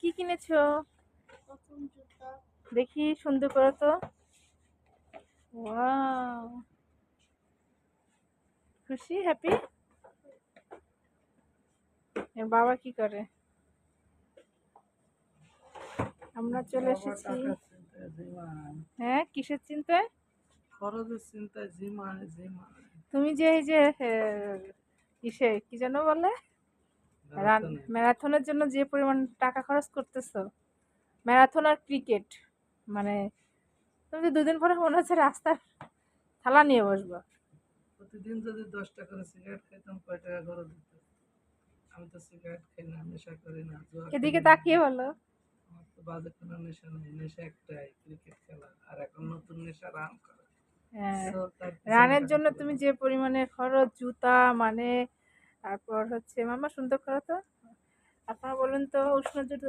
কি কিনেছো? দেখি সুন্দর করো তো। ওয়াও, খুশি, হ্যাপি? এর বাবা কি করে? আমরা চলে এসেছি। হ্যাঁ, কিসের চিন্তায়? খরচের চিন্তায় জিমায় জিমায় তুমি যে এই যে ইসে কি যেন বলে, ম্যারাথনে ম্যারাথনের জন্য যে পরিমাণ টাকা খরচ করতেছো, ম্যারাথন আর ক্রিকেট, মানে তুমি যে দুদিন পরে মনে হচ্ছে রাস্তার থালা নিয়ে বসবা। প্রতিদিন যদি 10টা করে সিগারেট খাইতাম কয় টাকা খরচ দিত? আমি তো সিগারেট খাই না, নেশা করি না, জুয়া এদিকে খেলি না। তাকিয়ে বলো। আমার তো বাজে কোনো নেশা নেই, নেশা একটাই ক্রিকেট খেলা, আর এখন নতুন নেশা রান করা। হ্যাঁ, So, তার পিছনে রানের টাকা জন্য খরচ তুমি হয়। যে পরিমাণে খরচ, জুতা মানে, তারপর হচ্ছে মামা সুন্দর করো তো। আপনারা বলুন তো, উষ্ণ জুতা